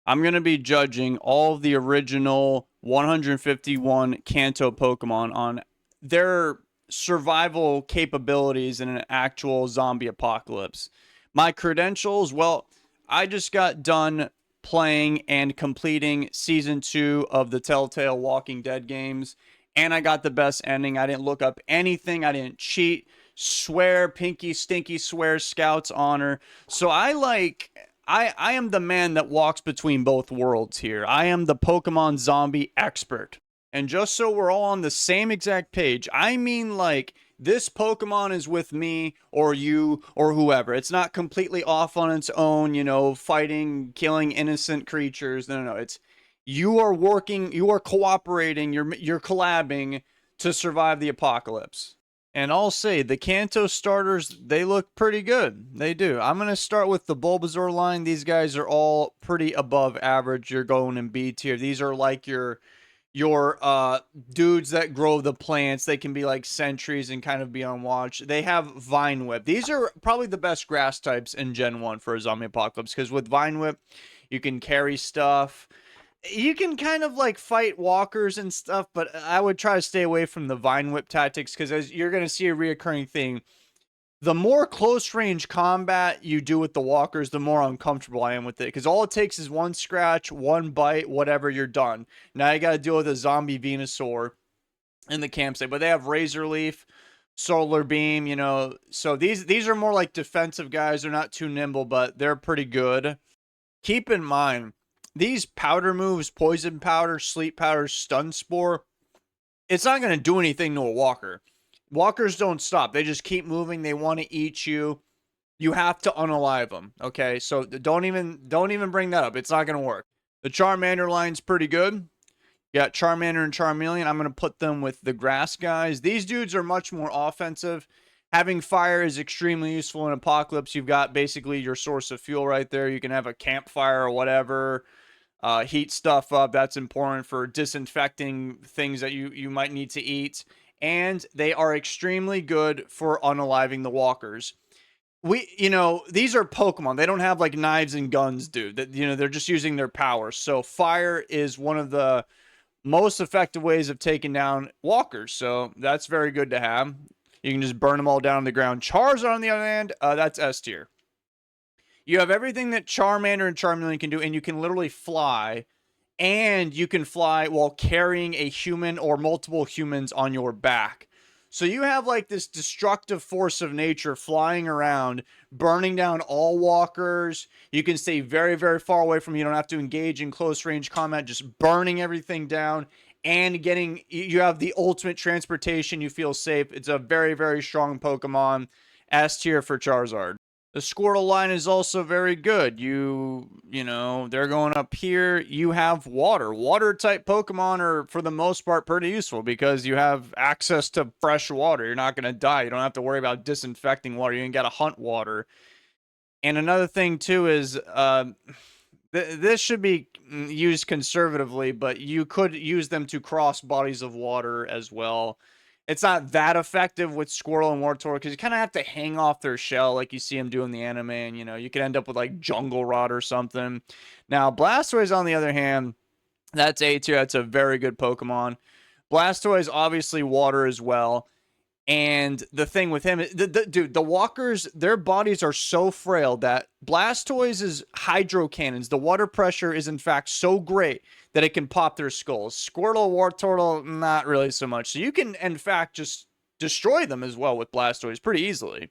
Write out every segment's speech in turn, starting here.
I'm going to be judging all of the original 151 Kanto Pokemon on their survival capabilities in an actual zombie apocalypse. My credentials, well, I just got done playing and completing season 2 of the Telltale Walking Dead games, and I got the best ending. I didn't look up anything, I didn't cheat. Swear, pinky, stinky, swear, Scout's honor. So I am the man that walks between both worlds here. I am the Pokemon zombie expert. And just so we're all on the same exact page, I mean, like, this Pokemon is with me or you or whoever. It's not completely off on its own, fighting, killing innocent creatures. No, no, no. It's you are working, you are cooperating, you're collabing to survive the apocalypse. And I'll say the Kanto starters, they look pretty good. They do. I'm going to start with the Bulbasaur line. These guys are all pretty above average. You're going in B tier. These are like your dudes that grow the plants. They can be like sentries and kind of be on watch. They have Vine Whip. These are probably the best grass types in Gen 1 for a zombie apocalypse because with Vine Whip, you can carry stuff. You can kind of like fight walkers and stuff, but I would try to stay away from the Vine Whip tactics because as you're going to see a reoccurring thing, the more close range combat you do with the walkers, the more uncomfortable I am with it. Because all it takes is one scratch, one bite, whatever, you're done. Now you got to deal with a zombie Venusaur in the campsite, but they have Razor Leaf, Solar Beam, So these are more like defensive guys. They're not too nimble, but they're pretty good. Keep in mind, these powder moves, Poison Powder, Sleep Powder, Stun Spore, it's not going to do anything to a walker. Walkers don't stop. They just keep moving. They want to eat you. You have to unalive them. Okay, so don't even bring that up. It's not going to work. The Charmander line's pretty good. You got Charmander and Charmeleon. I'm going to put them with the grass guys. These dudes are much more offensive. Having fire is extremely useful in Apocalypse. You've got basically your source of fuel right there. You can have a campfire or whatever. Heat stuff up. That's important for disinfecting things that you might need to eat. And they are extremely good for unaliving the walkers. These are Pokemon. They don't have like knives and guns, dude. They're just using their power. So fire is one of the most effective ways of taking down walkers. So that's very good to have. You can just burn them all down on the ground. Charizard, on the other hand, that's S tier. You have everything that Charmander and Charmeleon can do, and you can literally fly. And you can fly while carrying a human or multiple humans on your back. So you have like this destructive force of nature flying around, burning down all walkers. You can stay very, very far away from them. You don't have to engage in close range combat, just burning everything down and you have the ultimate transportation. You feel safe. It's a very, very strong Pokemon. S tier for Charizard. The Squirtle line is also very good. They're going up here. You have water. Water type Pokemon are, for the most part, pretty useful because you have access to fresh water. You're not going to die. You don't have to worry about disinfecting water. You ain't got to hunt water. And another thing, too, is this should be used conservatively, but you could use them to cross bodies of water as well. It's not that effective with Squirtle and Wartortle because you kind of have to hang off their shell like you see them do in the anime, and you could end up with like Jungle Rot or something. Now, Blastoise, on the other hand, that's A tier. That's a very good Pokemon. Blastoise, obviously water as well. And the thing with him, dude, the walkers, their bodies are so frail that Blastoise's hydro cannons, the water pressure is in fact so great that it can pop their skulls. Squirtle, Wartortle, not really so much. So you can, in fact, just destroy them as well with Blastoise pretty easily.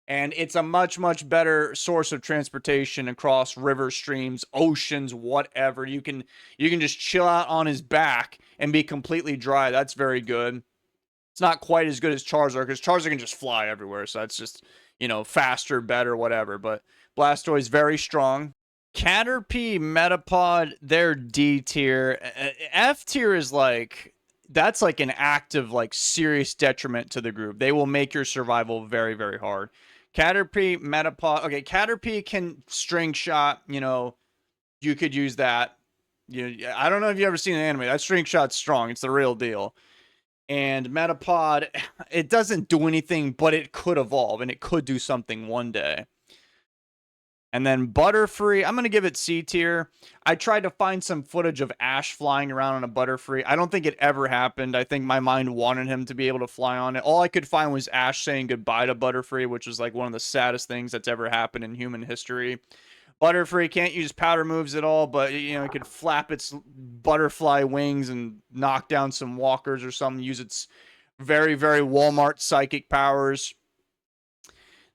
And it's a much, much better source of transportation across river, streams, oceans, whatever. You can just chill out on his back and be completely dry. That's very good. It's not quite as good as Charizard because Charizard can just fly everywhere. So that's just, faster, better, whatever. But Blastoise, very strong. Caterpie, Metapod, they're D tier. F tier is like, that's like an active, like serious detriment to the group. They will make your survival very, very hard. Caterpie, Metapod. Okay, Caterpie can string shot. You could use that. I don't know if you ever seen an anime. That string shot's strong. It's the real deal. And Metapod, it doesn't do anything, but it could evolve and it could do something one day. And then Butterfree, I'm going to give it C tier. I tried to find some footage of Ash flying around on a Butterfree. I don't think it ever happened. I think my mind wanted him to be able to fly on it. All I could find was Ash saying goodbye to Butterfree, which was like one of the saddest things that's ever happened in human history. Butterfree can't use powder moves at all, but it could flap its butterfly wings and knock down some walkers or something, use its very, very Walmart psychic powers.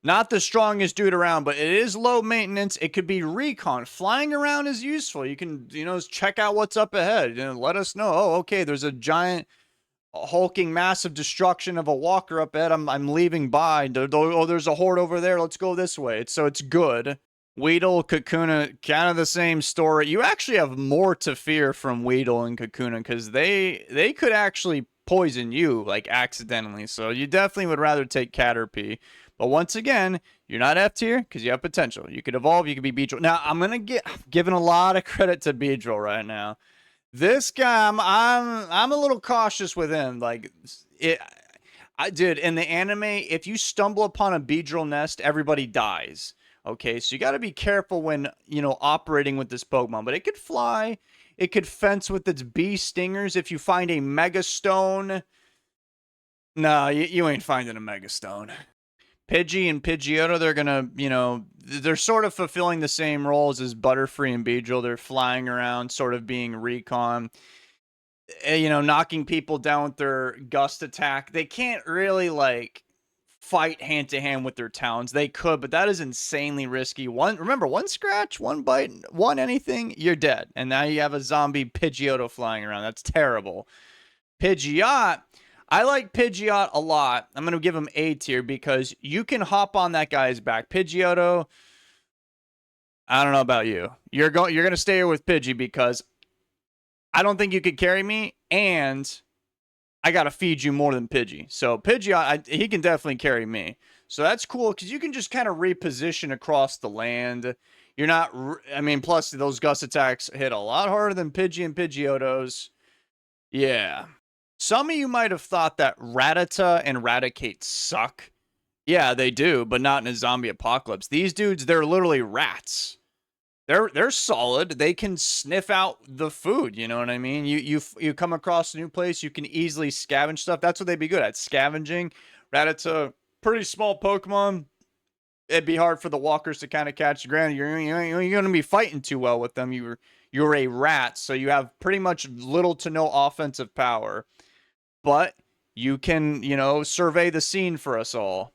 Not the strongest dude around, but it is low maintenance. It could be recon. Flying around is useful. You can, check out what's up ahead. Let us know. Oh, okay, there's a giant hulking massive destruction of a walker up ahead. I'm leaving by. Oh, there's a horde over there. Let's go this way. So it's good. Weedle, Kakuna, kind of the same story. You actually have more to fear from Weedle and Kakuna because they could actually poison you, like, accidentally. So you definitely would rather take Caterpie. But once again, you're not F tier because you have potential. You could evolve. You could be Beedrill. Now, I'm giving a lot of credit to Beedrill right now. This guy, I'm a little cautious with him. Like, dude, in the anime, if you stumble upon a Beedrill nest, everybody dies. Okay, so you got to be careful when, operating with this Pokemon. But it could fly. It could fence with its bee stingers. If you find a Mega Stone, no, you ain't finding a Mega Stone. Pidgey and Pidgeotto, they're gonna, they're sort of fulfilling the same roles as Butterfree and Beedrill. They're flying around, sort of being recon, knocking people down with their gust attack. They can't really, like, fight hand to hand with their talons. They could, but that is insanely risky. Remember, one scratch, one bite, one anything, you're dead. And now you have a zombie Pidgeotto flying around. That's terrible. Pidgeot, I like Pidgeot a lot. I'm going to give him A tier because you can hop on that guy's back. Pidgeotto, I don't know about you. You're going to stay here with Pidgey because I don't think you could carry me, and I got to feed you more than Pidgey. So Pidgeot, he can definitely carry me. So that's cool because you can just kind of reposition across the land. You're not, plus those gust attacks hit a lot harder than Pidgey and Pidgeotto's. Yeah. Some of you might have thought that Rattata and Raticate suck. Yeah, they do, but not in a zombie apocalypse. These dudes, they're literally rats. They're solid. They can sniff out the food, you know what I mean? You come across a new place, you can easily scavenge stuff. That's what they'd be good at, scavenging. Rattata, pretty small Pokemon. It'd be hard for the walkers to kind of catch. Granted, you're going to be fighting too well with them. You're a rat, so you have pretty much little to no offensive power. But you can, survey the scene for us all.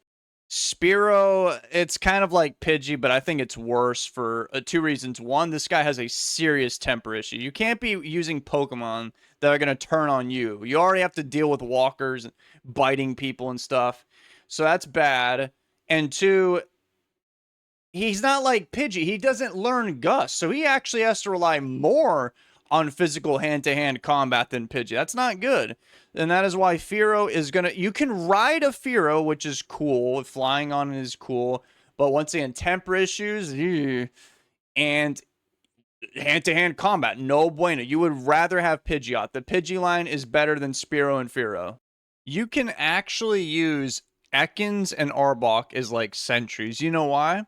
Spearow, it's kind of like Pidgey, but I think it's worse for two reasons. One, this guy has a serious temper issue. You can't be using Pokemon that are going to turn on you. You already have to deal with walkers biting people and stuff. So that's bad. And two, he's not like Pidgey. He doesn't learn Gust. So he actually has to rely more on physical hand-to-hand combat than Pidgey. That's not good. And that is why Fearow is going to... You can ride a Fearow, which is cool. Flying on it is cool. But once again, temper issues... And hand-to-hand combat, no bueno. You would rather have Pidgeot. The Pidgey line is better than Spearow and Fearow. You can actually use Ekans and Arbok as, like, sentries. You know why?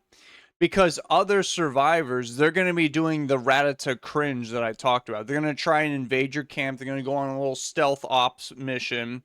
Because other survivors, they're going to be doing the Rattata cringe that I talked about. They're going to try and invade your camp. They're going to go on a little stealth ops mission.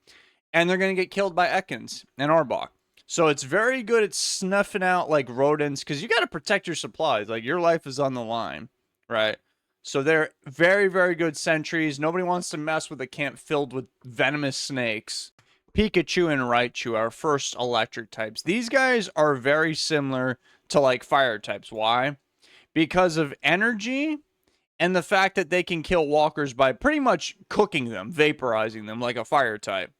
And they're going to get killed by Ekans and Arbok. So it's very good at snuffing out, like, rodents. Because you got to protect your supplies. Like, your life is on the line. Right? So they're very, very good sentries. Nobody wants to mess with a camp filled with venomous snakes. Pikachu and Raichu are first electric types. These guys are very similar to, like, fire types. Why? Because of energy and the fact that they can kill walkers by pretty much cooking them, vaporizing them like a fire type.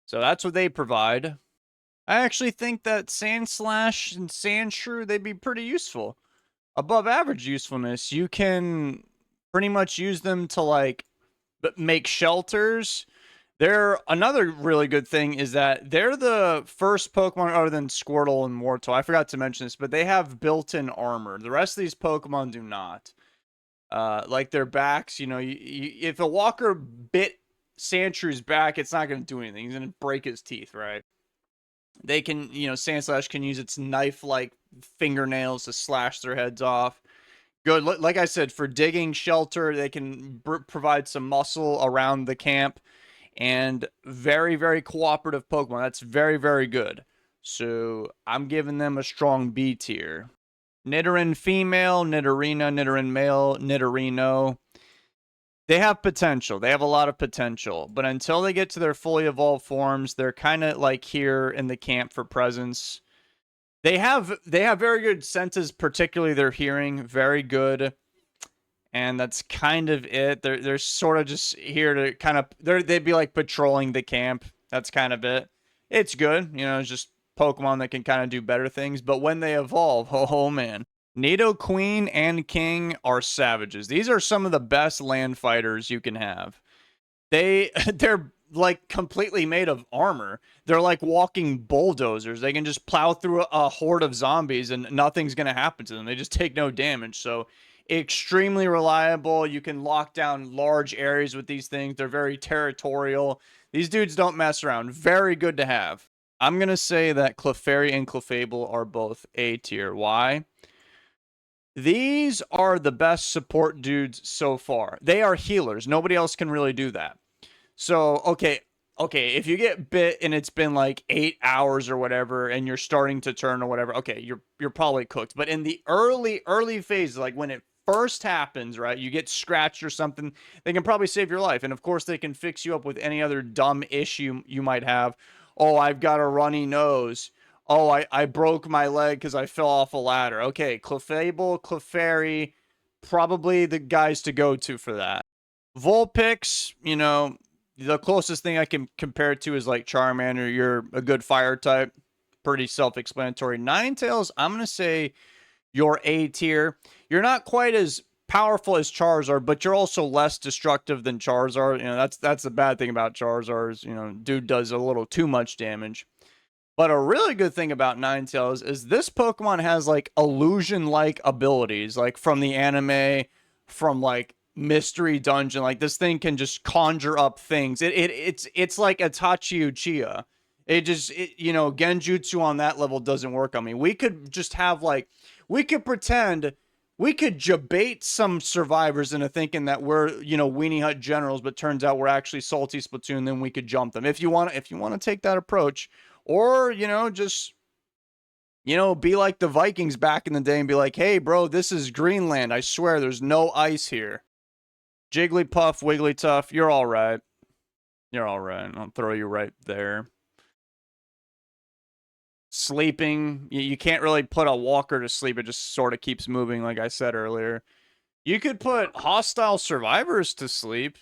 So that's what they provide. I actually think that Sandslash and Sandshrew, they'd be pretty useful. Above average usefulness. You can pretty much use them to, like, make shelters. Another really good thing is that they're the first Pokemon other than Squirtle and Wartortle. I forgot to mention this, but they have built-in armor. The rest of these Pokemon do not. Like their backs, if a walker bit Sandshrews back, it's not going to do anything. He's going to break his teeth, right? They can, Sandslash can use its knife-like fingernails to slash their heads off. Good. Like I said, for digging shelter, they can provide some muscle around the camp, and very, very cooperative Pokemon. That's very, very good. So I'm giving them a strong B tier. Nidoran female, Nidorina, Nidoran male, Nidorino. They have potential. They have a lot of potential. But until they get to their fully evolved forms, they're kind of like here in the camp for presence. They have very good senses, particularly their hearing, very good. And that's kind of it. They're sort of just here to kind of they'd be like patrolling the camp. That's kind of it. It's good, it's just Pokemon that can kind of do better things. But when they evolve, oh man, Nido Queen and King are savages. These are some of the best land fighters you can have. They're like completely made of armor. They're like walking bulldozers. They can just plow through a horde of zombies and nothing's going to happen to them. They just take no damage. So extremely reliable. You can lock down large areas with these things. They're very territorial. These dudes don't mess around. Very good to have. I'm going to say that Clefairy and Clefable are both A tier. Why? These are the best support dudes so far. They are healers. Nobody else can really do that. So, okay, if you get bit and it's been like 8 hours or whatever, and you're starting to turn or whatever, okay, you're probably cooked. But in the early phase, like when it first happens, right, you get scratched or something, they can probably save your life. And of course, they can fix you up with any other dumb issue you might have. Oh, I've got a runny nose. Oh, I broke my leg because I fell off a ladder. Okay, Clefable, Clefairy, probably the guys to go to for that. Vulpix, the closest thing I can compare it to is like Charmander. You're a good fire type. Pretty self-explanatory. Ninetales, I'm going to say you're A tier. You're not quite as powerful as Charizard, but you're also less destructive than Charizard. That's the bad thing about Charizard is, dude does a little too much damage. But a really good thing about Ninetales is this Pokemon has like illusion-like abilities, like from the anime, from like Mystery Dungeon. Like this thing can just conjure up things. It's like Itachi Uchiha. Genjutsu on that level doesn't work on me. We could just have we could pretend we could debate some survivors into thinking that we're, Weenie Hut generals, but turns out we're actually Salty Splatoon, then we could jump them. If you want to take that approach, or, just, be like the Vikings back in the day and be like, hey, bro, this is Greenland. I swear there's no ice here. Jigglypuff, Wigglytuff, you're all right. You're all right. I'll throw you right there. Sleeping, you can't really put a walker to sleep. It just sort of keeps moving, like I said earlier. You could put hostile survivors to sleep.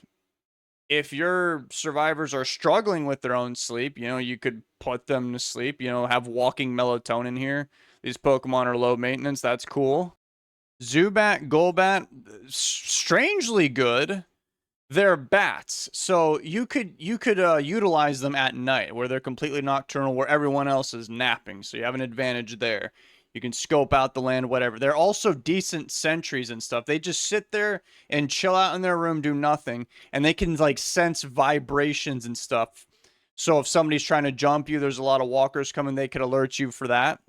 If your survivors are struggling with their own sleep, you could put them to sleep, have walking melatonin here. These Pokemon are low maintenance. That's cool. Zubat, Golbat, strangely good. They're bats, so you could utilize them at night where they're completely nocturnal, where everyone else is napping. So you have an advantage there. You can scope out the land, whatever. They're also decent sentries and stuff. They just sit there and chill out in their room, do nothing, and they can like sense vibrations and stuff. So if somebody's trying to jump you, there's a lot of walkers coming, they could alert you for that.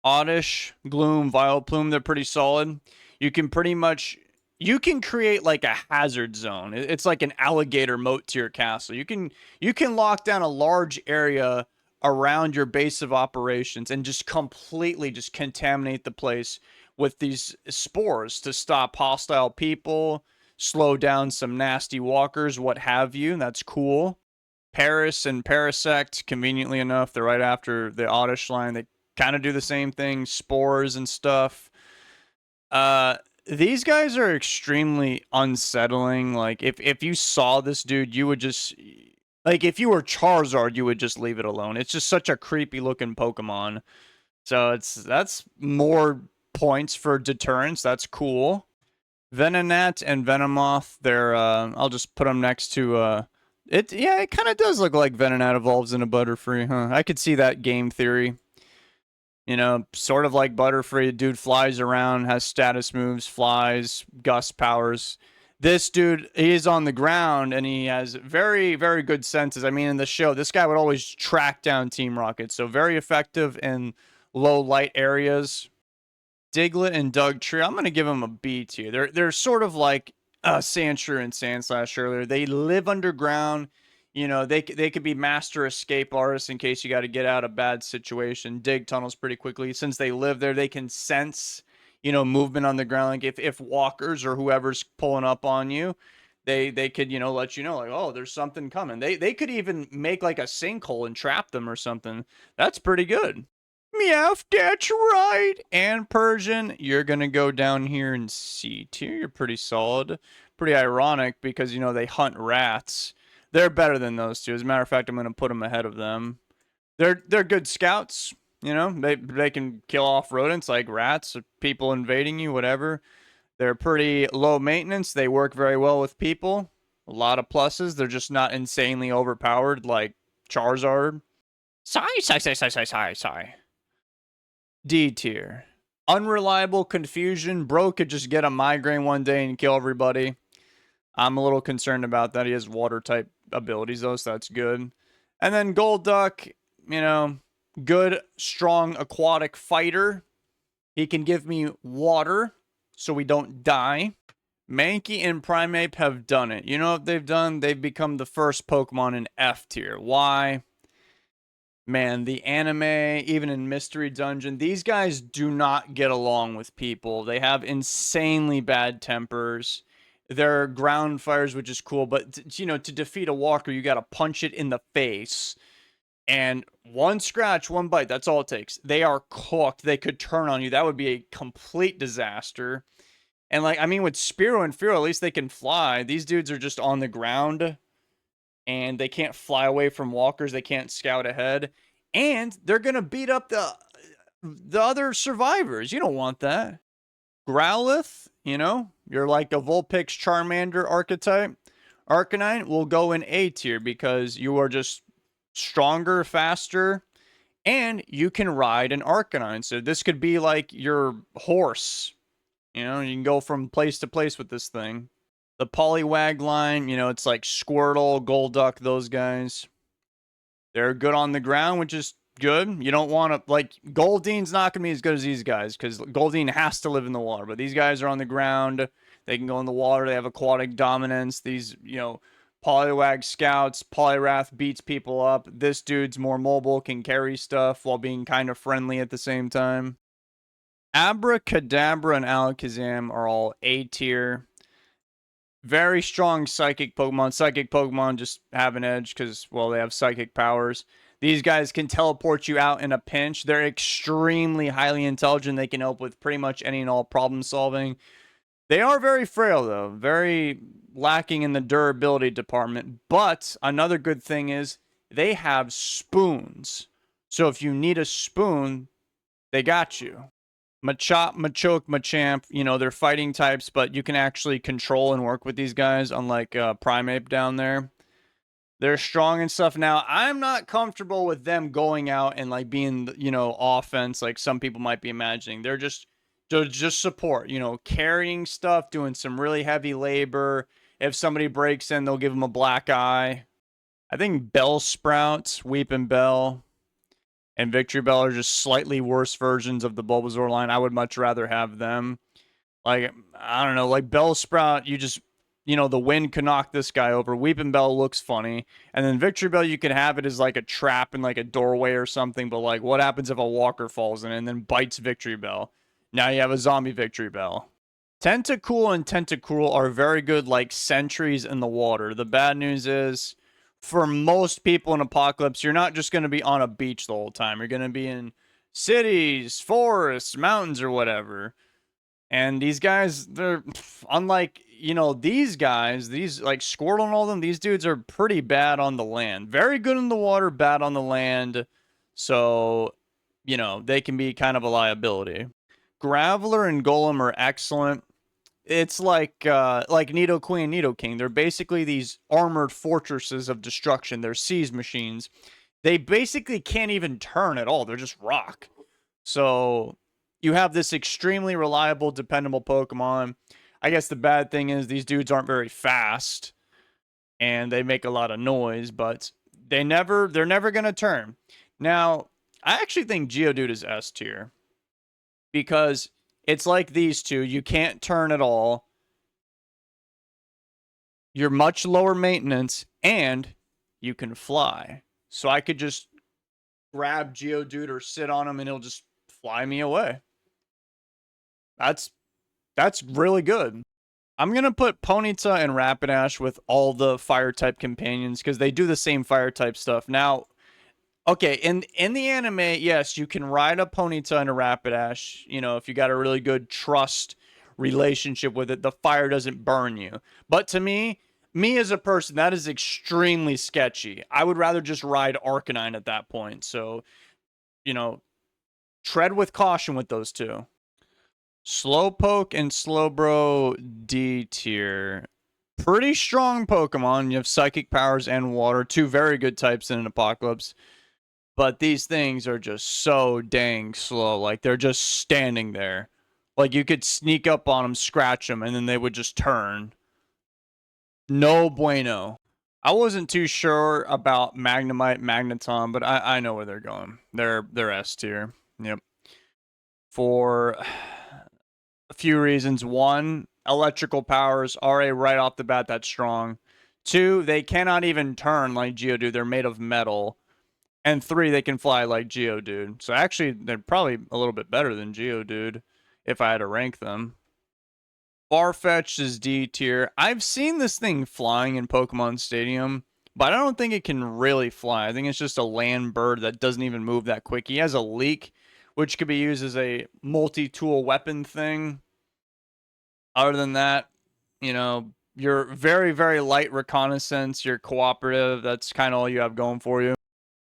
Oddish, Gloom, Vileplume, they're pretty solid. You can create like a hazard zone. It's like an alligator moat to your castle. You can lock down a large area around your base of operations and just completely just contaminate the place with these spores to stop hostile people, slow down some nasty walkers, what have you. That's cool. Paris and Parasect, conveniently enough, they're right after the Oddish line. They kind of do the same thing, spores and stuff. These guys are extremely unsettling. Like, if you saw this dude, you would just... Like, if you were Charizard, you would just leave it alone. It's just such a creepy-looking Pokemon. So, that's more points for deterrence. That's cool. Venonat and Venomoth, they're... I'll just put them next to... it kind of does look like Venonat evolves into Butterfree, huh? I could see that game theory. Sort of like Butterfree, dude flies around, has status moves, flies, gust powers. This dude, he is on the ground, and he has very, very good senses. I mean, in the show, this guy would always track down Team Rocket, so very effective in low light areas. Diglett and Dugtree, I'm gonna give them a B tier. They're sort of like Sandshrew and Sandslash earlier. They live underground. You know, they could be master escape artists in case you got to get out of bad situation. Dig tunnels pretty quickly. Since they live there, they can sense, you know, movement on the ground. Like if walkers or whoever's pulling up on you, they could, you know, let you know like, oh, there's something coming. They could even make like a sinkhole and trap them or something. That's pretty good. Meowth, that's right. And Persian, you're going to go down here in C tier. You're pretty solid. Pretty ironic because, you know, they hunt rats. They're better than those two. As a matter of fact, I'm going to put them ahead of them. They're good scouts. You know, they can kill off rodents like rats, people invading you, whatever. They're pretty low maintenance. They work very well with people. A lot of pluses. They're just not insanely overpowered like Charizard. Sigh. D tier. Unreliable confusion. Bro could just get a migraine one day and kill everybody. I'm a little concerned about that. He has water type abilities though, so that's good. And then Golduck, you know, good, strong aquatic fighter. He can give me water so we don't die. Mankey and Primeape have done it. You know what they've done? They've become the first Pokemon in F tier. Why? Man, the anime, even in Mystery Dungeon, these guys do not get along with people. They have insanely bad tempers. They're ground fires, which is cool, but you know, to defeat a walker, you got to punch it in the face. And one scratch, one bite, that's all it takes. They are cooked. They could turn on you. That would be a complete disaster. And like, I mean, with Spearow and Fearow, at least they can fly. These dudes are just on the ground and they can't fly away from walkers. They can't scout ahead, and they're gonna beat up the other survivors. You don't want that. Growlithe, you know, you're like a Vulpix Charmander archetype. Arcanine will go in A tier because you are just stronger, faster, and you can ride an Arcanine. So this could be like your horse. You know, you can go from place to place with this thing. The Poliwag line, you know, it's like Squirtle, Golduck, those guys. They're good on the ground, which is good. You don't want to, like, Goldine's not going to be as good as these guys because Goldine has to live in the water. But these guys are on the ground. They can go in the water. They have aquatic dominance. These, you know, Poliwag scouts. Poliwrath beats people up. This dude's more mobile, can carry stuff while being kind of friendly at the same time. Abracadabra and Alakazam are all A tier. Very strong psychic Pokemon. Psychic Pokemon just have an edge because, well, they have psychic powers. These guys can teleport you out in a pinch. They're extremely highly intelligent. They can help with pretty much any and all problem solving. They are very frail, though. Very lacking in the durability department. But another good thing is they have spoons. So if you need a spoon, they got you. Machop, Machoke, Machamp, you know, they're fighting types, but you can actually control and work with these guys, unlike Primeape down there. They're strong and stuff. Now, I'm not comfortable with them going out and, like, being, you know, offense, like some people might be imagining. They're just support, you know, carrying stuff, doing some really heavy labor. If somebody breaks in, they'll give them a black eye. I think Bellsprout, Weeping Bell, and Victory Bell are just slightly worse versions of the Bulbasaur line. I would much rather have them. Like, I don't know, like Bellsprout, you just, you know, the wind can knock this guy over. Weeping Bell looks funny. And then Victory Bell, you can have it as like a trap in like a doorway or something. But like, what happens if a walker falls in it and then bites Victory Bell? Now you have a zombie Victory Bell. Tentacool and Tentacruel are very good like sentries in the water. The bad news is, for most people in Apocalypse, you're not just going to be on a beach the whole time. You're going to be in cities, forests, mountains, or whatever. And these guys, they're unlike, you know, these guys, these like Squirtle and all them, these dudes are pretty bad on the land. Very good in the water, bad on the land. So, you know, they can be kind of a liability. Graveler and Golem are excellent. It's like Nidoqueen and Nidoking. They're basically these armored fortresses of destruction. They're siege machines. They basically can't even turn at all. They're just rock. So you have this extremely reliable, dependable Pokemon. I guess the bad thing is these dudes aren't very fast. And they make a lot of noise, but they're never going to turn. Now, I actually think Geodude is S tier because it's like these two. You can't turn at all. You're much lower maintenance, and you can fly. So I could just grab Geodude or sit on him, and he'll just fly me away. That's really good. I'm gonna put Ponyta and Rapidash with all the fire type companions because they do the same fire type stuff. Now, okay, in the anime, yes, you can ride a Ponyta and a Rapidash. You know, if you got a really good trust relationship with it, the fire doesn't burn you. But to me as a person, that is extremely sketchy. I would rather just ride Arcanine at that point. So, you know, tread with caution with those two. Slowpoke and Slowbro D tier. Pretty strong Pokemon. You have Psychic Powers and Water, two very good types in an Apocalypse. But these things are just so dang slow. Like, they're just standing there. Like, you could sneak up on them, scratch them, and then they would just turn. No bueno. I wasn't too sure about Magnemite, Magneton, but I know where they're going. They're S tier. Yep. For a few reasons. One, electrical powers are a right off the bat that's strong. Two, they cannot even turn like Geodude. They're made of metal. And three, they can fly like Geodude. So actually, they're probably a little bit better than Geodude if I had to rank them. Farfetch'd is D tier. I've seen this thing flying in Pokemon Stadium, but I don't think it can really fly. I think it's just a land bird that doesn't even move that quick. He has a leak, which could be used as a multi-tool weapon thing. Other than that, you know, you're very, very light reconnaissance. You're cooperative. That's kind of all you have going for you.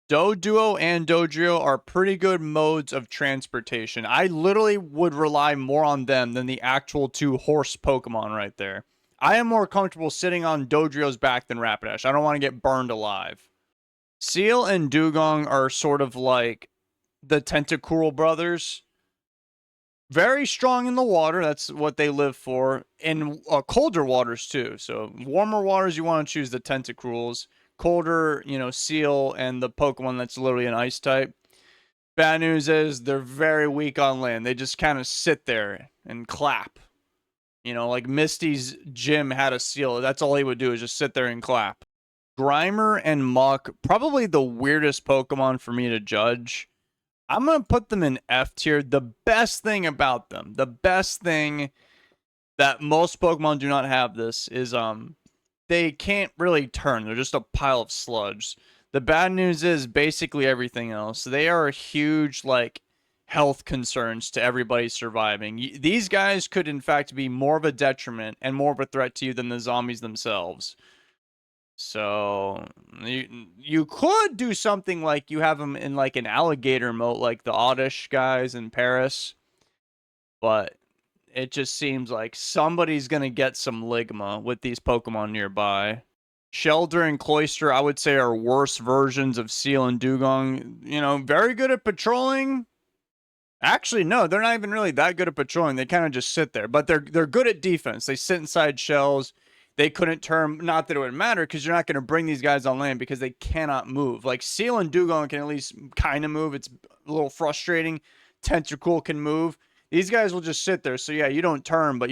Doduo and Dodrio are pretty good modes of transportation. I literally would rely more on them than the actual two horse Pokemon right there. I am more comfortable sitting on Dodrio's back than Rapidash. I don't want to get burned alive. Seal and Dugong are sort of like the Tentacruel brothers. Very strong in the water. That's what they live for. In colder waters, too. So warmer waters, you want to choose the Tentacruels. Colder, you know, Seal and the Pokemon that's literally an ice type. Bad news is they're very weak on land. They just kind of sit there and clap. You know, like Misty's gym had a Seal. That's all he would do is just sit there and clap. Grimer and Muck, probably the weirdest Pokemon for me to judge. I'm going to put them in F tier. The best thing about them, the best thing that most Pokemon do not have this is they can't really turn. They're just a pile of sludge. The bad news is basically everything else. They are huge, like, health concerns to everybody surviving. These guys could, in fact, be more of a detriment and more of a threat to you than the zombies themselves. So you could do something like you have them in like an alligator moat, like the Oddish guys in Paris, but it just seems like somebody's gonna get some Ligma with these Pokemon nearby. Shelter and Cloyster, I would say, are worse versions of Seal and Dugong. You know, very good at patrolling. Actually, no, they're not even really that good at patrolling. They kind of just sit there, but they're good at defense. They sit inside shells. They couldn't turn, not that it would matter, because you're not going to bring these guys on land because they cannot move. Like, Seal and Dugong can at least kind of move. It's a little frustrating. Tentacruel can move. These guys will just sit there. So, yeah, you don't turn, but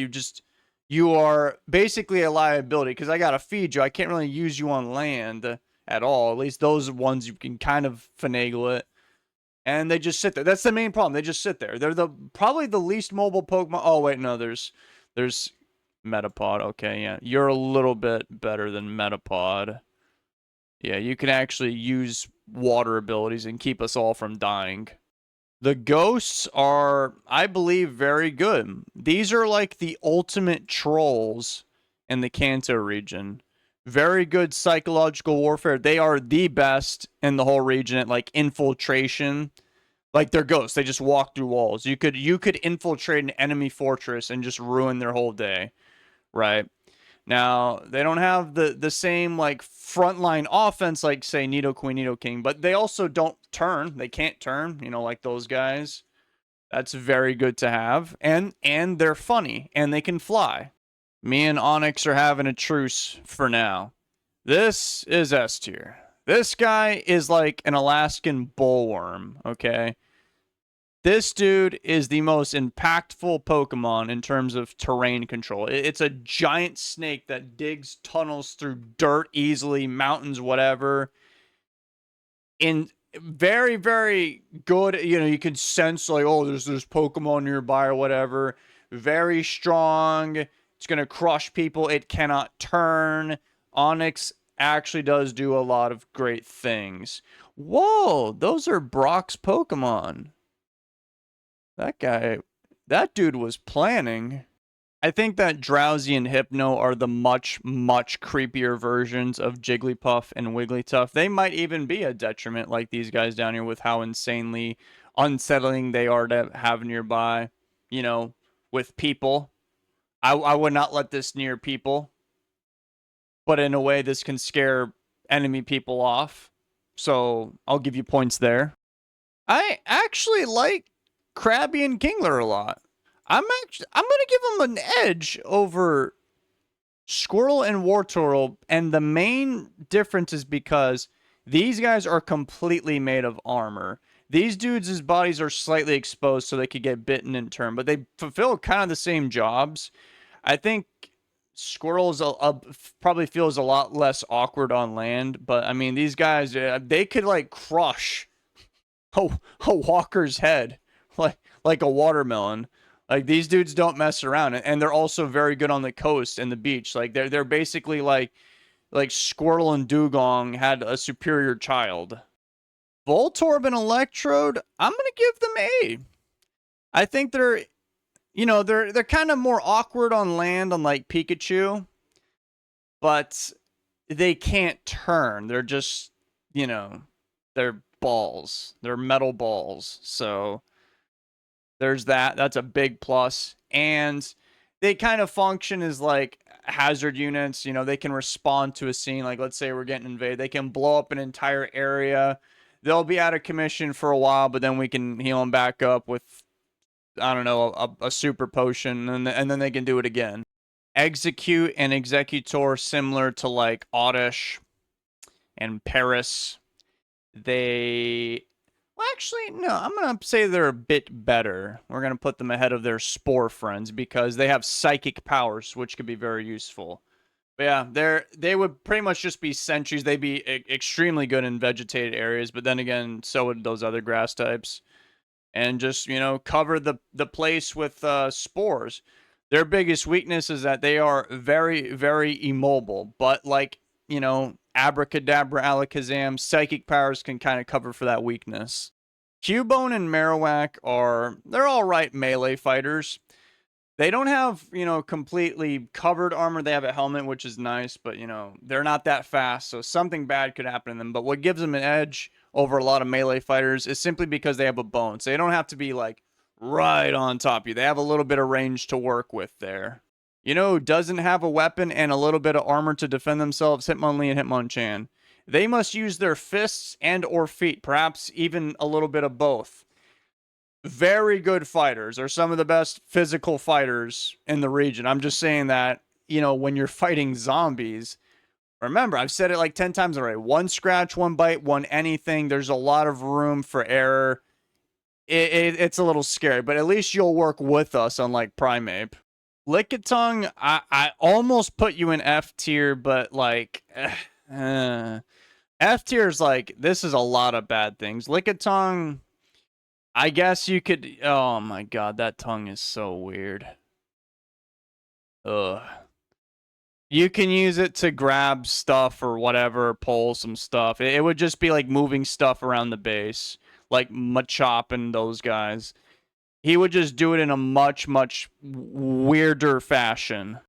you are basically a liability because I got to feed you. I can't really use you on land at all. At least those ones you can kind of finagle it. And they just sit there. That's the main problem. They just sit there. They're probably the least mobile Pokemon. Oh, wait, no, there's Metapod. Okay, yeah. You're a little bit better than Metapod. Yeah, you can actually use water abilities and keep us all from dying. The ghosts are, I believe, very good. These are like the ultimate trolls in the Kanto region. Very good psychological warfare. They are the best in the whole region at like infiltration. Like, they're ghosts. They just walk through walls. You could infiltrate an enemy fortress and just ruin their whole day. Right. Now, they don't have the same, like, frontline offense like, say, Nidoqueen, Nidoking, but they also don't turn. They can't turn, you know, like those guys. That's very good to have. And they're funny, and they can fly. Me and Onyx are having a truce for now. This is S tier. This guy is like an Alaskan bullworm, okay? This dude is the most impactful Pokemon in terms of terrain control. It's a giant snake that digs tunnels through dirt easily, mountains, whatever. In very, very good, you know, you can sense like, oh, there's Pokemon nearby or whatever. Very strong. It's gonna crush people. It cannot turn. Onix actually does do a lot of great things. Whoa, those are Brock's Pokemon. That guy, that dude was planning. I think that Drowsy and Hypno are the much, much creepier versions of Jigglypuff and Wigglytuff. They might even be a detriment, like these guys down here, with how insanely unsettling they are to have nearby, you know, with people. I would not let this near people, but in a way, this can scare enemy people off. So I'll give you points there. I actually like Krabby and Kingler a lot. I'm gonna give them an edge over Squirtle and Wartortle, and the main difference is because these guys are completely made of armor. These dudes' bodies are slightly exposed so they could get bitten in turn, but they fulfill kind of the same jobs. I think Squirtle's probably feels a lot less awkward on land, but I mean, these guys, they could like crush a walker's head like a watermelon. Like these dudes don't mess around, and they're also very good on the coast and the beach. Like they're basically like Squirtle and Dugong had a superior child. Voltorb and Electrode, I'm gonna give them A. I think they're, you know, they're kind of more awkward on land, unlike Pikachu, but they can't turn. They're just, you know, they're balls. They're metal balls. So there's that. That's a big plus. And they kind of function as like hazard units. You know, they can respond to a scene. Like, let's say we're getting invaded. They can blow up an entire area. They'll be out of commission for a while, but then we can heal them back up with, I don't know, a super potion, and then they can do it again. Execute and Executor, similar to like Oddish and Paris. They, well, actually, no, I'm going to say they're a bit better. We're going to put them ahead of their Spore friends because they have psychic powers, which could be very useful. But yeah, they would pretty much just be sentries. They'd be extremely good in vegetated areas, but then again, so would those other grass types. And just, you know, cover the place with spores. Their biggest weakness is that they are very, very immobile, but like, you know, Abracadabra, Alakazam, psychic powers can kind of cover for that weakness. Cubone and Marowak they're all right melee fighters. They don't have, you know, completely covered armor. They have a helmet, which is nice, but, you know, they're not that fast, so something bad could happen to them. But what gives them an edge over a lot of melee fighters is simply because they have a bone. So they don't have to be, like, right on top of you. They have a little bit of range to work with there. You know who doesn't have a weapon and a little bit of armor to defend themselves? Hitmonlee and Hitmonchan. They must use their fists and or feet, perhaps even a little bit of both. Very good fighters, are some of the best physical fighters in the region. I'm just saying that, you know, when you're fighting zombies, remember, I've said it like 10 times already. One scratch, one bite, one anything. There's a lot of room for error. It's a little scary, but at least you'll work with us, unlike Primeape. Lickitung, I almost put you in F tier, but like, F tier is like, this is a lot of bad things. Lickitung, I guess you could. Oh my god, that tongue is so weird. Ugh. You can use it to grab stuff or whatever, pull some stuff. It would just be like moving stuff around the base, like Machop and those guys. He would just do it in a much, much weirder fashion.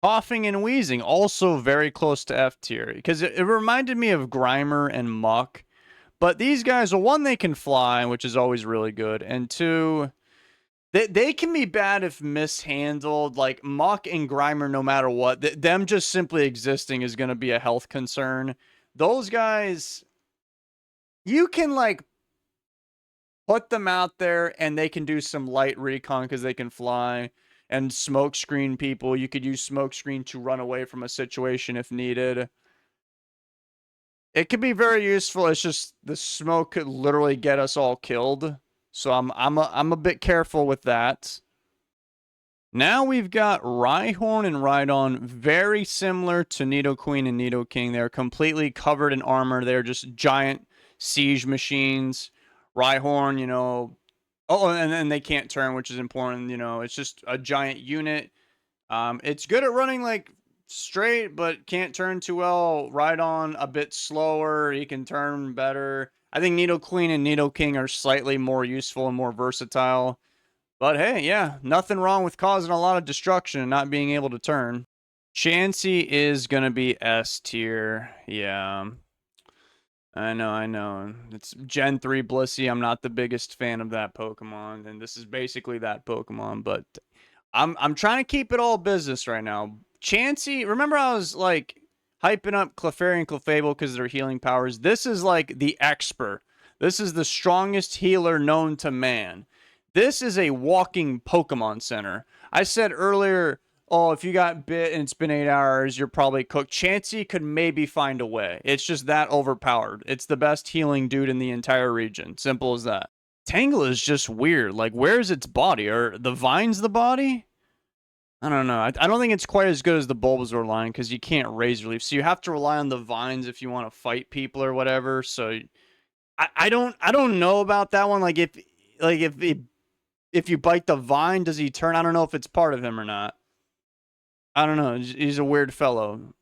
Coughing and wheezing, also very close to F tier, because it reminded me of Grimer and Muck. But these guys, well, one, they can fly, which is always really good, and two, they can be bad if mishandled. Like Muck and Grimer, no matter what, them just simply existing is going to be a health concern. Those guys, you can like put them out there and they can do some light recon because they can fly and smoke screen people. You could use smoke screen to run away from a situation if needed. It could be very useful. It's just the smoke could literally get us all killed. So I'm a bit careful with that. Now we've got Rhyhorn and Rhydon, very similar to Nidoqueen and Nidoking. They're completely covered in armor. They're just giant siege machines. Rhyhorn, you know, oh, and then they can't turn, which is important. You know, it's just a giant unit. It's good at running like straight, but can't turn too well. Rhydon a bit slower. He can turn better. I think Nidoqueen and Nidoking are slightly more useful and more versatile. But hey, yeah, nothing wrong with causing a lot of destruction and not being able to turn. Chansey is going to be S tier. Yeah. I know. It's Gen 3 Blissey. I'm not the biggest fan of that Pokemon, and this is basically that Pokemon, but I'm trying to keep it all business right now. Chansey, remember I was like hyping up Clefairy and Clefable because of their healing powers. This is like the expert. This is the strongest healer known to man. This is a walking Pokemon Center. I said earlier, oh, if you got bit and it's been 8 hours, you're probably cooked. Chansey could maybe find a way. It's just that overpowered. It's the best healing dude in the entire region. Simple as that. Tangle is just weird. Like, where's its body? Are the vines the body? I don't know. I don't think it's quite as good as the Bulbasaur line because you can't Razor Leaf. So you have to rely on the vines if you want to fight people or whatever. So I don't know about that one. Like if you bite the vine, does he turn? I don't know if it's part of him or not. I don't know. He's a weird fellow.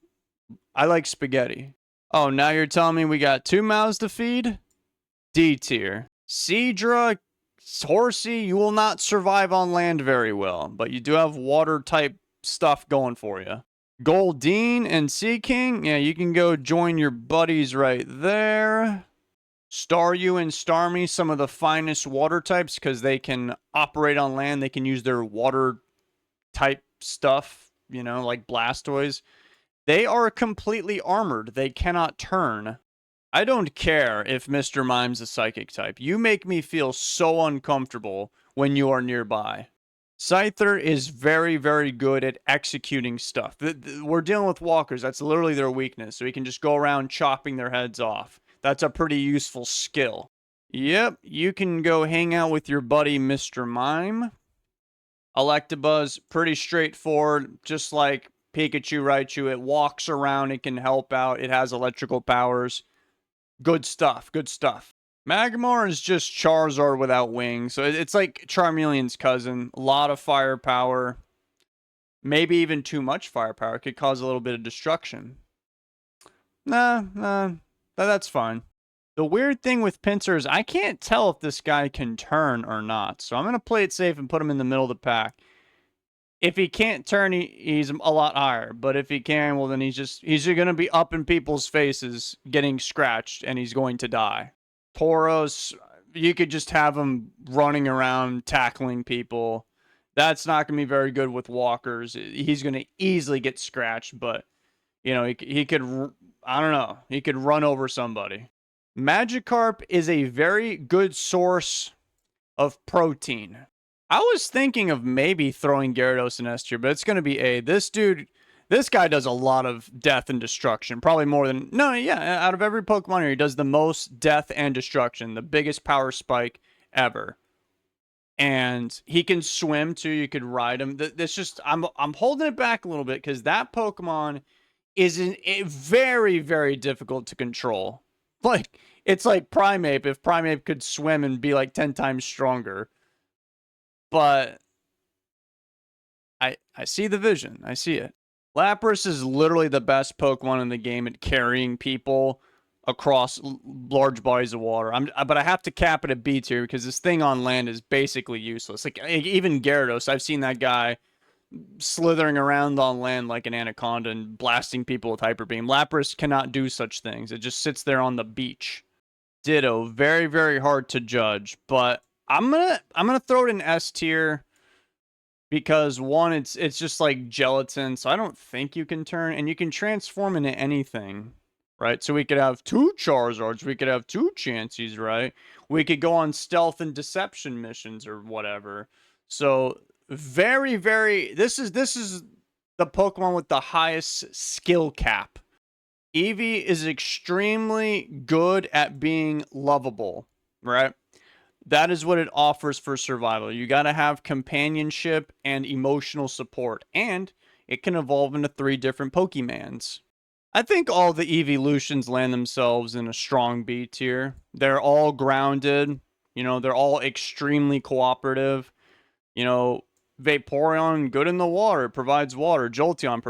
I like spaghetti. Oh, now you're telling me we got 2 mouths to feed? D tier. Seadra, Horsey, you will not survive on land very well, but you do have water type stuff going for you. Goldeen and Sea King, yeah, you can go join your buddies right there. Staryu and Starmie, some of the finest water types because they can operate on land. They can use their water type stuff, you know, like Blastoise. They are completely armored. They cannot turn. I don't care if Mr. Mime's a psychic type. You make me feel so uncomfortable when you are nearby. Scyther is very, very good at executing stuff. We're dealing with walkers. That's literally their weakness. So he can just go around chopping their heads off. That's a pretty useful skill. Yep, you can go hang out with your buddy Mr. Mime. Electabuzz, pretty straightforward, just like Pikachu, Raichu. It walks around, it can help out, it has electrical powers. Good stuff, good stuff. Magmar is just Charizard without wings, so it's like Charmeleon's cousin. A lot of firepower. Maybe even too much firepower. It could cause a little bit of destruction. Nah, that's fine. The weird thing with Pinsir is I can't tell if this guy can turn or not. So I'm going to play it safe and put him in the middle of the pack. If he can't turn, he's a lot higher. But if he can, well, then he's going to be up in people's faces getting scratched and he's going to die. Tauros, you could just have him running around tackling people. That's not going to be very good with walkers. He's going to easily get scratched, but, you know, he could, I don't know, he could run over somebody. Magikarp is a very good source of protein. I was thinking of maybe throwing Gyarados in S tier, but it's going to be A. This guy does a lot of death and destruction. Probably more than, no, yeah, out of every Pokemon here, he does the most death and destruction. The biggest power spike ever. And he can swim too. You could ride him. This just, I'm holding it back a little bit because that Pokemon is very, very difficult to control. Like, it's like Primeape if Primeape could swim and be like 10 times stronger. But I see the vision. I see it. Lapras is literally the best Pokemon in the game at carrying people across large bodies of water. But I have to cap it at B tier because this thing on land is basically useless. Like, even Gyarados, I've seen that guy slithering around on land like an anaconda and blasting people with Hyper Beam. Lapras cannot do such things. It just sits there on the beach. Ditto, very, very hard to judge, but I'm gonna throw it in S tier because one, it's just like gelatin, so I don't think you can turn, and you can transform into anything, right? So we could have 2 Charizards, we could have 2 Chanseys, right? We could go on stealth and deception missions or whatever. So very, very, this is the Pokemon with the highest skill cap Eevee is extremely good at being lovable, right? That is what it offers for survival. You got to have companionship and emotional support, and it can evolve into 3 different Pokemons. I think all the evolutions land themselves in a strong B tier. They're all grounded, they're all extremely cooperative. You know, Vaporeon, good in the water, provides water. Jolteon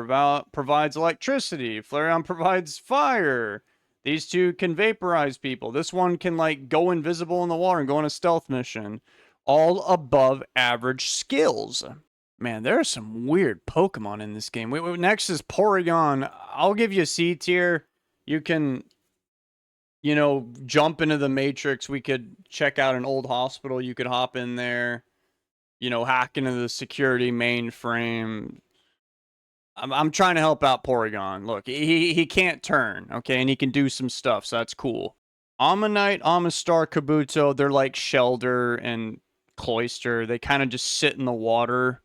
provides electricity. Flareon provides fire. These two can vaporize people. This one can, like, go invisible in the water and go on a stealth mission. All above average skills. Man, there are some weird Pokemon in this game. Next is Porygon. I'll give you a C tier. You can, jump into the Matrix. We could check out an old hospital. You could hop in there, hack into the security mainframe. I'm trying to help out Porygon. Look, he can't turn, okay, and he can do some stuff, so that's cool. Ammonite, Amistar, Kabuto, they're like Shelder and Cloyster. They kind of just sit in the water.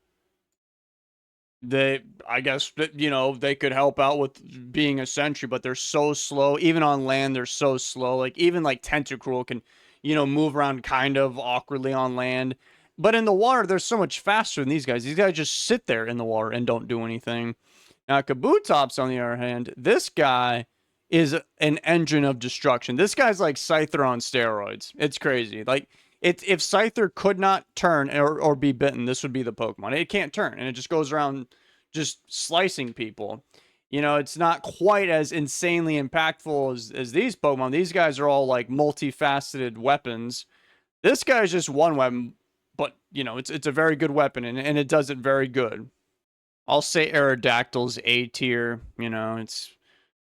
I guess that, they could help out with being a sentry, but they're so slow. Even on land, they're so slow. Like, even like Tentacruel can, move around kind of awkwardly on land. But in the water, they're so much faster than these guys. These guys just sit there in the water and don't do anything. Now, Kabutops, on the other hand, this guy is an engine of destruction. This guy's like Scyther on steroids. It's crazy. Like, if Scyther could not turn or be bitten, this would be the Pokemon. It can't turn, and it just goes around just slicing people. It's not quite as insanely impactful as these Pokemon. These guys are all like multifaceted weapons. This guy's just one weapon, but it's a very good weapon, and it does it very good. I'll say Aerodactyl's A tier. It's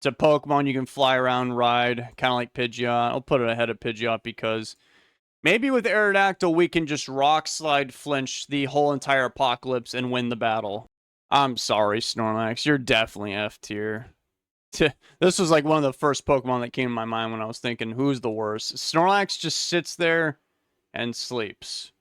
a Pokemon you can fly around, ride, kind of like Pidgeot. I'll put it ahead of Pidgeot because maybe with Aerodactyl we can just rock slide flinch the whole entire apocalypse and win the battle. I'm sorry, Snorlax, you're definitely F tier. This was like one of the first Pokemon that came to my mind when I was thinking who's the worst. Snorlax just sits there and sleeps.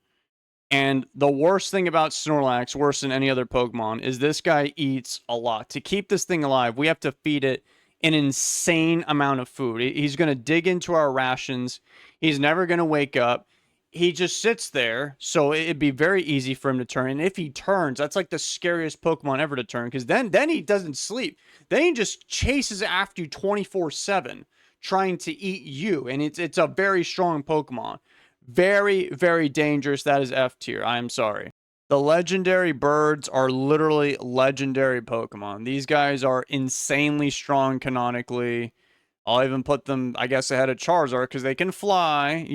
And the worst thing about Snorlax, worse than any other Pokemon, is this guy eats a lot. To keep this thing alive, we have to feed it an insane amount of food. He's going to dig into our rations. He's never going to wake up. He just sits there, so it'd be very easy for him to turn. And if he turns, that's like the scariest Pokemon ever to turn, because then he doesn't sleep. Then he just chases after you 24/7, trying to eat you. And it's a very strong Pokemon. Very, very dangerous. That is F tier. I am sorry. The legendary birds are literally legendary Pokemon. These guys are insanely strong canonically. I'll even put them, I guess, ahead of Charizard because they can fly.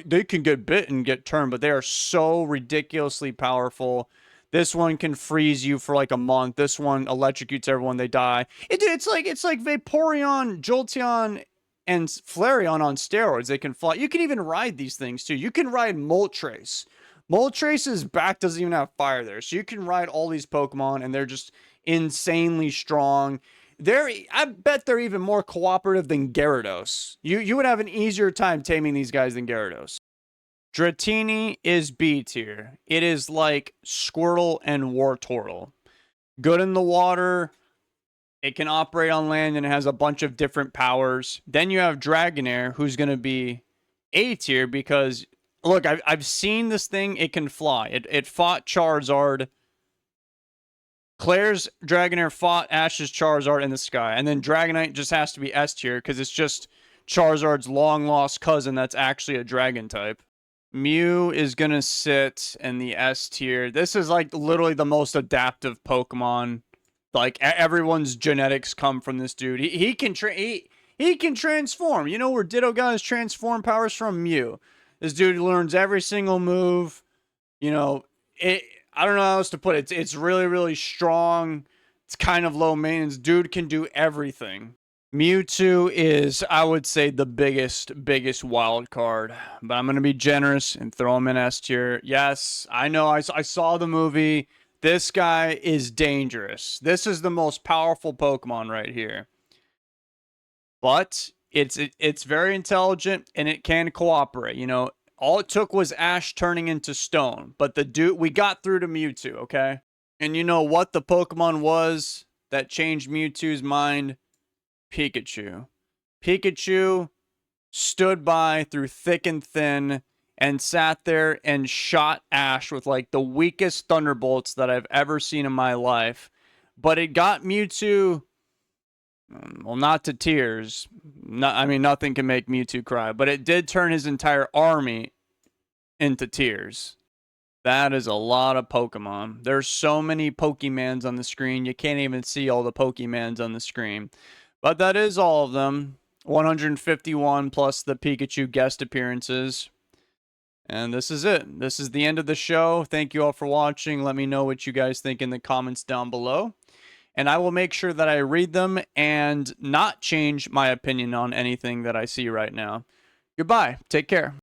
They can get bit and get turned, but they are so ridiculously powerful. This one can freeze you for like a month. This one electrocutes everyone. They die. It's like Vaporeon, Jolteon, and Flareon on steroids. They can fly. You can even ride these things too. You can ride Moltres. Moltres' back doesn't even have fire there. So you can ride all these Pokemon and they're just insanely strong. I bet they're even more cooperative than Gyarados. You would have an easier time taming these guys than Gyarados. Dratini is B tier. It is like Squirtle and Wartortle. Good in the water. It can operate on land and it has a bunch of different powers. Then you have Dragonair, who's going to be A tier because, look, I've seen this thing. It can fly. It fought Charizard. Claire's Dragonair fought Ash's Charizard in the sky. And then Dragonite just has to be S tier because it's just Charizard's long-lost cousin that's actually a dragon type. Mew is going to sit in the S tier. This is like literally the most adaptive Pokemon. Like, everyone's genetics come from this dude. He can transform. You know where Ditto got his transform powers from? Mew. This dude learns every single move. I don't know how else to put it. It's really, really strong. It's kind of low maintenance. Dude can do everything. Mewtwo is, I would say, the biggest wild card. But I'm going to be generous and throw him in S tier. Yes, I know. I saw the movie. This guy is dangerous. This is the most powerful Pokemon right here. But it's very intelligent and it can cooperate. All it took was Ash turning into stone. But we got through to Mewtwo, okay? And you know what the Pokemon was that changed Mewtwo's mind? Pikachu. Pikachu stood by through thick and thin and sat there and shot Ash with like the weakest thunderbolts that I've ever seen in my life. But it got Mewtwo, well, not to tears. I mean, nothing can make Mewtwo cry, but it did turn his entire army into tears. That is a lot of Pokemon. There's so many Pokemons on the screen. You can't even see all the Pokemons on the screen. But that is all of them. 151 plus the Pikachu guest appearances. And this is it. This is the end of the show. Thank you all for watching. Let me know what you guys think in the comments down below. And I will make sure that I read them and not change my opinion on anything that I see right now. Goodbye. Take care.